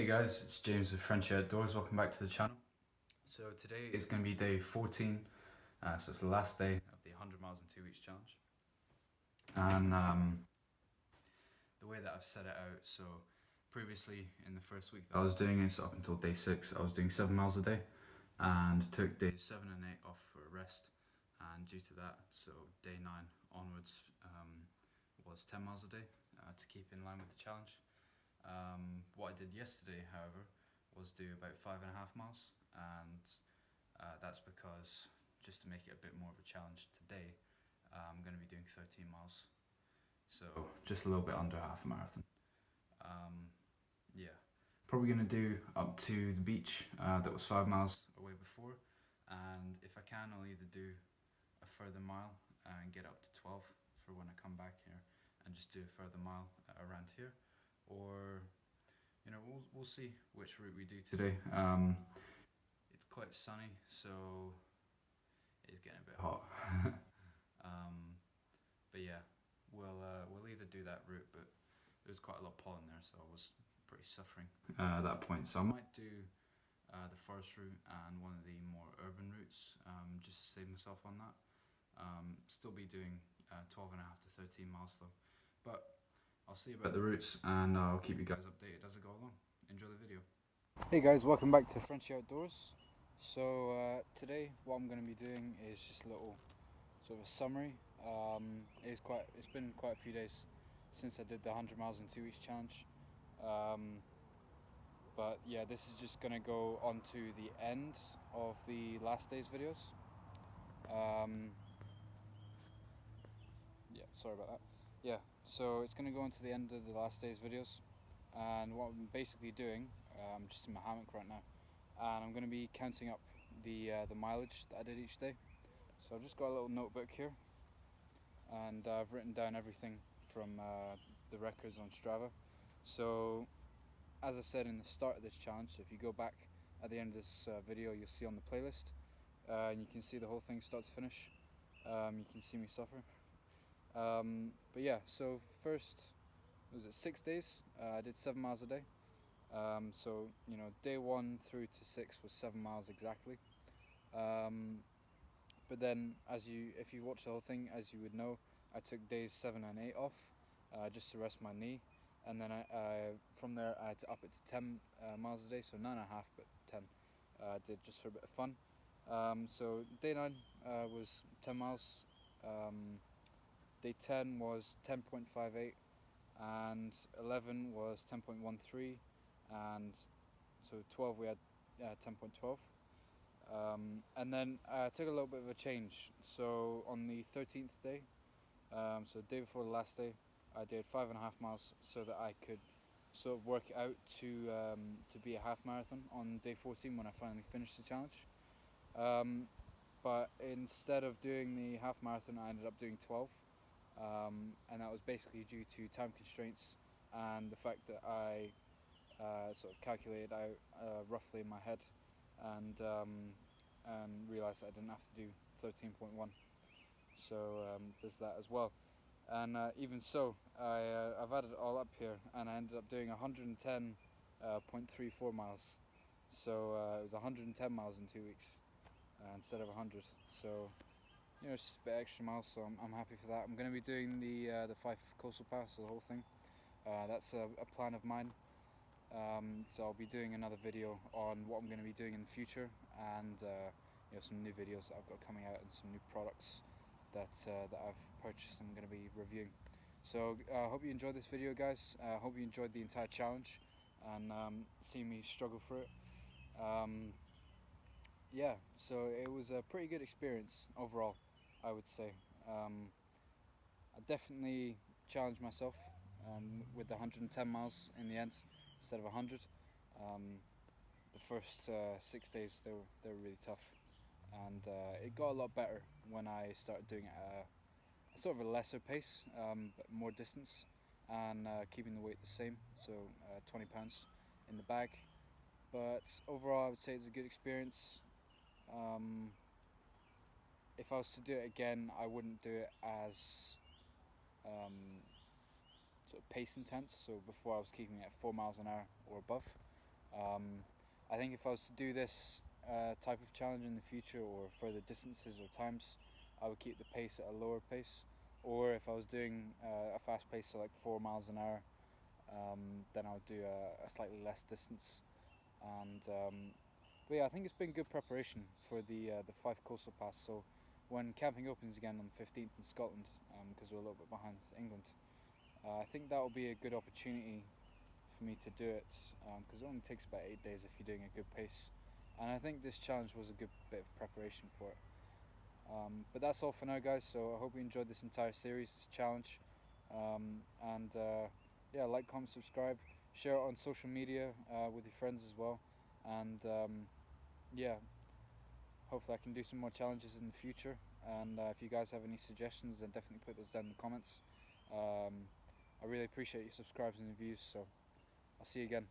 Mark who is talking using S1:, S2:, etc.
S1: Hey guys, it's James with Frenchy Outdoors. Welcome back to the channel. So today is going to be day 14, so it's the last day of the 100 miles in 2 weeks challenge. And the way that I've set it out, so previously in the first week that I was doing it, so up until day 6, I was doing 7 miles a day and took days 7 and 8 off for a rest. And due to that, so day 9 onwards was 10 miles a day to keep in line with the challenge. What I did yesterday, however, was do about 5.5 miles, and that's because, just to make it a bit more of a challenge today, I'm going to be doing 13 miles, so just a little bit under half a marathon. Yeah, probably going to do up to the beach that was 5 miles away before, and if I can, I'll either do a further mile and get up to 12 for when I come back here and just do a further mile around here, or we'll see which route we do today. It's quite sunny, so it's getting a bit hot. But yeah, we'll either do that route, but there was quite a lot of pollen there, so I was pretty suffering at that point. So I might do the forest route and one of the more urban routes, just to save myself on that. Still be doing 12.5 to 13 miles though, but I'll see about the routes and I'll keep you guys updated as I go along. Enjoy the video. Hey guys, welcome back to Frenchy Outdoors. So today what I'm going to be doing is just a little sort of a summary. It's been quite a few days since I did the 100 miles in 2 weeks challenge. But yeah, this is just going to go on to the end of the last day's videos. Yeah, sorry about that. Yeah, so it's going to go into the end of the last day's videos, and what I'm basically doing, I'm just in my hammock right now, and I'm going to be counting up the mileage that I did each day. So I've just got a little notebook here, and I've written down everything from the records on Strava. So as I said in the start of this challenge, so if you go back at the end of this video, you'll see on the playlist, and you can see the whole thing start to finish. You can see me suffer. But yeah, so first, was it 6 days? I did 7 miles a day. So day 1 through to 6 was 7 miles exactly. But then, if you watch the whole thing, as you would know, I took days 7 and 8 off, just to rest my knee, and then from there I had to up it to 10 miles a day, so 9.5, but 10 I did just for a bit of fun. So day 9 was 10 miles. Day 10 was 10.58, and 11 was 10.13, and so 12 we had 10.12. And then I took a little bit of a change. So on the 13th day, so the day before the last day, I did 5.5 miles so that I could sort of work it out to be a half marathon on day 14 when I finally finished the challenge. But instead of doing the half marathon, I ended up doing 12. And that was basically due to time constraints and the fact that I sort of calculated out roughly in my head and realised that I didn't have to do 13.1. So there's that as well. And even so, I've added it all up here, and I ended up doing 110.34 miles. So it was 110 miles in 2 weeks instead of 100. So it's just a bit extra miles, so I'm happy for that. I'm going to be doing the Fife Coastal Pass, so the whole thing. That's a plan of mine. So I'll be doing another video on what I'm going to be doing in the future, and some new videos that I've got coming out, and some new products that I've purchased and I'm going to be reviewing. So I hope you enjoyed this video, guys. I hope you enjoyed the entire challenge and seeing me struggle through it. Yeah, so it was a pretty good experience overall, I would say. I definitely challenged myself with the 110 miles in the end instead of 100. The first 6 days they were really tough, and it got a lot better when I started doing it at a sort of a lesser pace, but more distance, and keeping the weight the same, so 20 pounds in the bag. But overall I would say it's a good experience. If I was to do it again, I wouldn't do it as sort of pace intense. So before I was keeping it at 4 miles an hour or above. I think if I was to do this type of challenge in the future, or further distances or times, I would keep the pace at a lower pace. Or if I was doing a fast pace, so like 4 miles an hour, then I would do a slightly less distance. And but yeah, I think it's been good preparation for the Fife Coastal Pass. So when camping opens again on the 15th in Scotland, because we're a little bit behind England, I think that will be a good opportunity for me to do it, because it only takes about 8 days if you're doing a good pace. And I think this challenge was a good bit of preparation for it. But that's all for now, guys. So I hope you enjoyed this entire series, this challenge. And yeah, like, comment, subscribe, share it on social media with your friends as well. And yeah, hopefully I can do some more challenges in the future. And if you guys have any suggestions, then definitely put those down in the comments. I really appreciate your subscribes and views. So I'll see you again.